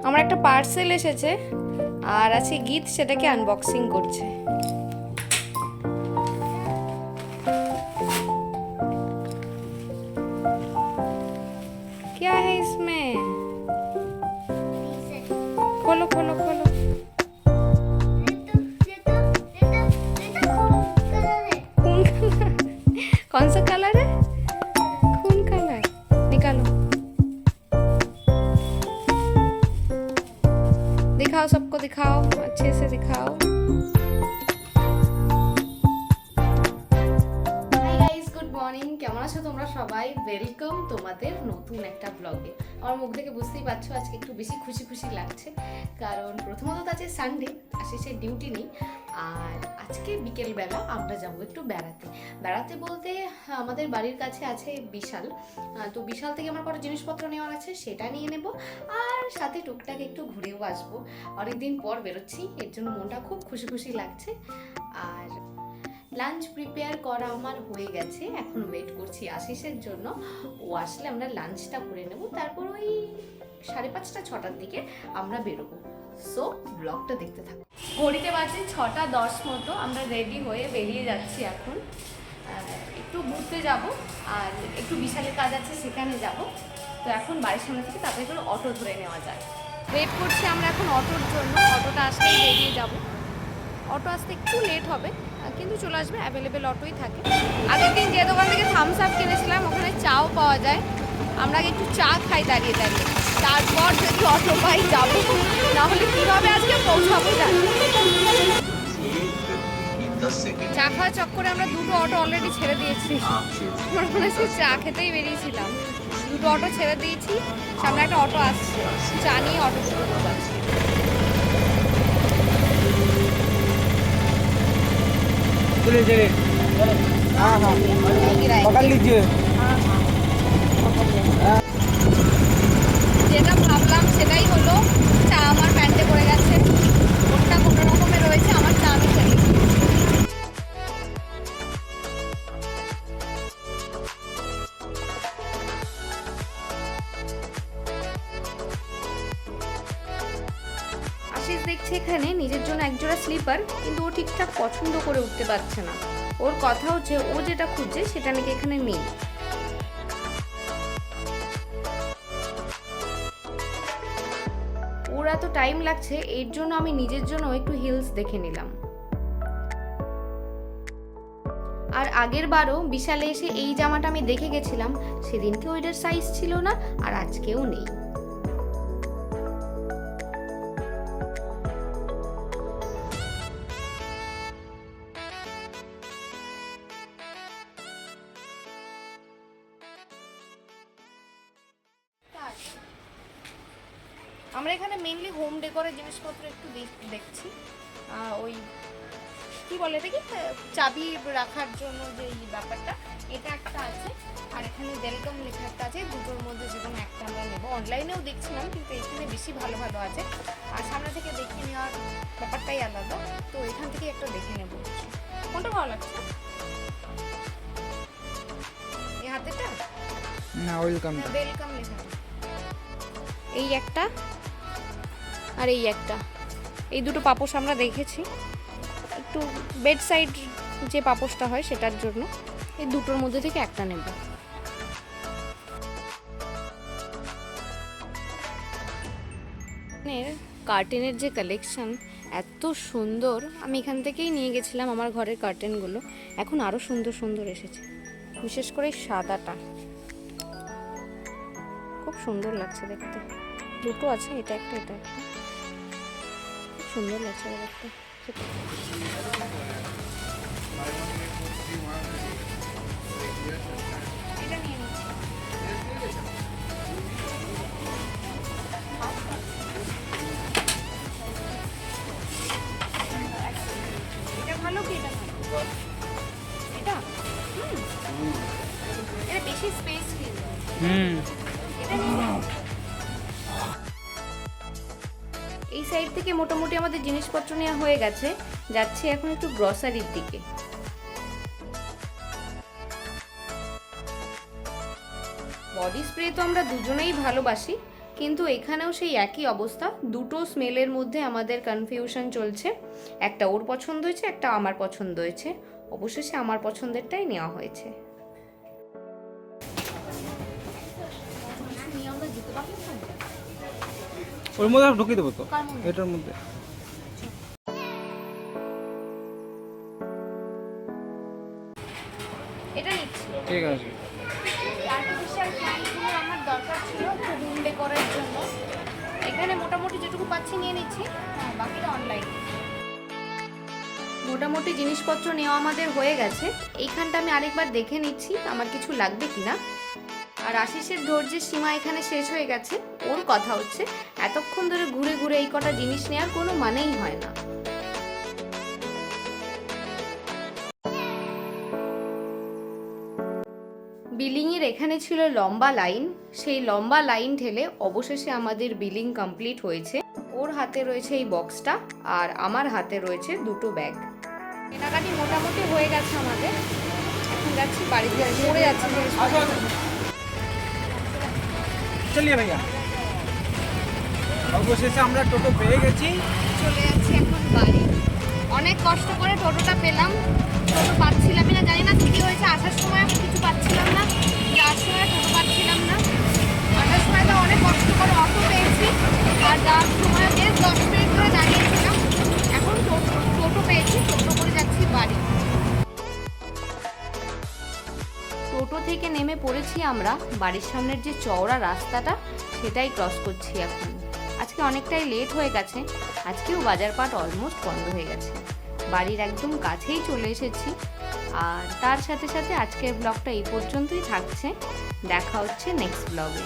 আমার একটা পার্সেল এসেছে আর আছে গীত, সেটাকে আনবক্সিং করছে। क्या है इसमें? खोलो खोलो खोलो। खून कलर? कौन सा कलर है? खून कलर। निकालो, दिखाओ, सबको दिखाओ, अच्छे से दिखाओ। কেমন আছো তোমরা সবাই? ওয়েলকাম তোমাদের নতুন একটা ব্লগে। আমার মুখ দেখে বুঝতেই পারছো আজকে একটু বেশি খুশি খুশি লাগছে, কারণ প্রথমত আছে সানডে, আশিসের ডিউটি নেই। আর আজকে বিকেলবেলা আমরা যাবো একটু বেড়াতে। বেড়াতে বলতে আমাদের বাড়ির কাছে আছে বিশাল, তো বিশাল থেকে আমার কটা জিনিসপত্র নেওয়ার আছে, সেটা নিয়ে নেব। আর সাথে টুকটাক একটু ঘুরেও আসবো। অনেকদিন পর বেরোচ্ছি, এর জন্য মনটা খুব খুশি খুশি লাগছে। আর লাঞ্চ প্রিপেয়ার করা আমার হয়ে গেছে, এখন ওয়েট করছি আশিসের জন্য। ও আসলে আমরা লাঞ্চটা করে নেব, তারপর ওই 5:30 6টার দিকে আমরা বেরোবো। সো ব্লগটা দেখতে থাকো। ঘড়িতে বাজে 6:10 মতো, আমরা রেডি হয়ে বেরিয়ে যাচ্ছি এখন। একটু ঘুরতে যাব আর একটু বিশালের কাজ আছে, সেখানে যাব। তো এখন বাড়ির সামনে থেকে তারপরে করে অটো ধরে নেওয়া যায়। ওয়েট করছি আমরা এখন অটোর জন্য, অটোটা আসলেই বেরিয়ে যাব। অটো আসতে একটু লেট হবে, কিন্তু চলে আসবে, অ্যাভেলেবেল অটোই থাকে। আগের দিন যে দোকান থেকে থামস আপ কিনেছিলাম ওখানে চাও পাওয়া যায়, আমরা একটু চা খাই দাঁড়িয়ে দাঁড়িয়ে, তারপর যদি অটো পাই যাবো, নাহলে কীভাবে আজকে পৌঁছাবো জানি। চা খাওয়ার চক্করে আমরা দুটো অটো অলরেডি ছেড়ে দিয়েছি। আমার মনে হচ্ছে চা খেতেই বেরিয়েছিলাম, দুটো অটো ছেড়ে দিয়েছি। সামনে একটা অটো আসছে, চা নিয়ে অটো ছেড়ে যাচ্ছি। चलिए चलिए, हाँ हाँ पकड़ लीजिए। যেটা ভাবলাম সেটাই হলো, চা আমার প্যান্টে পড়ে গেছে, ওটা কোনো রকমে রয়েছে, আমার চা আমি ফেলি। আশিস দেখছে এখানে নিজের জন্য একজোড়া স্লিপার, কিন্তু ও ঠিকঠাক পছন্দ করে উঠতে পারছে না। ওর কথা হচ্ছে ও যেটা খুঁজছে সেটা নাকি এখানে নেই। ওর এত টাইম লাগছে, এর জন্য আমি নিজের জন্য একটু হিলস দেখে নিলাম। আর আগের বারও বিশালে এসে এই জামাটা আমি দেখে গেছিলাম, সেদিনকে ওইটার সাইজ ছিল না, আর আজকেও নেই। আমরা এখানে মেইনলি হোম ডেকোরের জিনিসপত্র একটু দেখছি। ওই কি বলে এটা, কি চাবি রাখার জন্য যে ব্যাপারটা, এটা একটা আছে। আর এখানে ওয়েলকাম লেখা একটা আছে, দুটোর মধ্যে যে কোনো একটা আমরা নেবো। অনলাইনেও দেখছিলাম, কিন্তু এখানে বেশি ভালো ভালো আছে, আর সামনে থেকে দেখে নেওয়ার ব্যাপারটাই আলাদা। তো এখান থেকে একটা দেখে নেব, কোনটা ভালো লাগছে। এই হাতেটা না, ওয়েলকাম লেখা, এই একটা আর এই একটা, এই দুটো পাপোশ আমরা দেখেছি। একটু বেড সাইড যে পাপোশটা হয় সেটার জন্য এই দুটোর মধ্যে থেকে একটা নেব। কার্টেনের যে কালেকশন এত সুন্দর, আমি এখান থেকেই নিয়ে গেছিলাম আমার ঘরের কার্টেনগুলো, এখন আরও সুন্দর সুন্দর এসেছে, বিশেষ করে সাদাটা খুব সুন্দর লাগছে দেখতে। দুটো আছে, এটা একটা এটা একটা, খুব সুন্দর লাগছে দেখতে। এটা নিয়ে নিচ্ছি। এটা ভালো কি এটা ভালো? এটা এটা বেশি স্পেস ফিল। এটা নিয়ে এই সাইড থেকে মোটামুটি আমাদের জিনিসপত্র নেওয়া হয়ে গেছে, যাচ্ছি এখন একটু গ্রসারির দিকে। বডি স্প্রে তো আমরা দুজনেই ভালোবাসি, কিন্তু এখানেও সেই একই অবস্থা, দুটো স্মেলের মধ্যে আমাদের কনফিউশন চলছে। একটা ওর পছন্দ হয়েছে, একটা আমার পছন্দ হয়েছে। অবশেষে আমার পছন্দেরটাই নেওয়া হয়েছে। ওর মধ্যে ঢুকিয়ে দেবো তো, কার মধ্যে? এটার মধ্যে। এটা নিচ্ছি। ঠিক আছে। আর্টিফিশিয়াল প্ল্যান্টগুলো আমার দরকার ছিল একটু রুম ডেকোরের জন্য। এখানে মোটামুটি যেটুকু পাচ্ছি নিয়ে নিচ্ছি, হ্যাঁ বাকিটা অনলাইন। মোটামুটি জিনিসপত্র নেওয়া আমাদের হয়ে গেছে। এইখানটা আমি আরেকবার দেখে নিচ্ছি আমার কিছু লাগবে কিনা। আর আশিসের ধৈর্যের সীমা এখানে শেষ হয়ে গেছে। ওর কথা হচ্ছে এতক্ষণ ধরে ঘুরে ঘুরে এই কটা জিনিস নেওয়ার কোনো মানেই হয় না। বিলিংয়ের এখানে ছিল লম্বা লাইন, সেই লম্বা লাইন ঠেলে অবশেষে আমাদের বিলিং কমপ্লিট হয়েছে। ওর হাতে রয়েছে এই বক্সটা আর আমার হাতে রয়েছে দুটো ব্যাগ। কেনাকাটি মোটামুটি হয়ে গেছে আমাদের। এখন যাচ্ছি বাড়িতে, পড়ে যাচ্ছে চলিয়ে ভাইয়া, অবশেষে আমরা টোটো পেয়ে গেছি। চলে যাচ্ছি এখন বাড়ি। অনেক কষ্ট করে টোটোটা পেলাম। টোটো পাচ্ছিলামই না, জানি না কি হয়েছে। আসার সময় আমি কিছু পাচ্ছিলাম না, যাওয়ার সময় টোটো পাচ্ছিলাম না। আসার সময় তো অনেক কষ্ট করে অটো পেয়েছি, আর যাওয়ার সময় বেশ 10 মিনিট ধরে দাঁড়িয়েছিলাম। এখন টোটো পেয়েছি, টোটো করে যাচ্ছি বাড়ি। টোটো থেকে নেমে পড়েছি আমরা বাড়ির সামনের যে চওড়া রাস্তাটা, সেটাই ক্রস করছি এখন। আজকে অনেকটাই লেট হয়ে গেছে, আজকেও বাজারপাট অলমোস্ট বন্ধ হয়ে গেছে। বাড়ির একদম কাছেই চলে এসেছি। আর তার সাথে সাথে আজকের ব্লগটা এই পর্যন্তই থাকছে। দেখা হচ্ছে নেক্সট ব্লগে।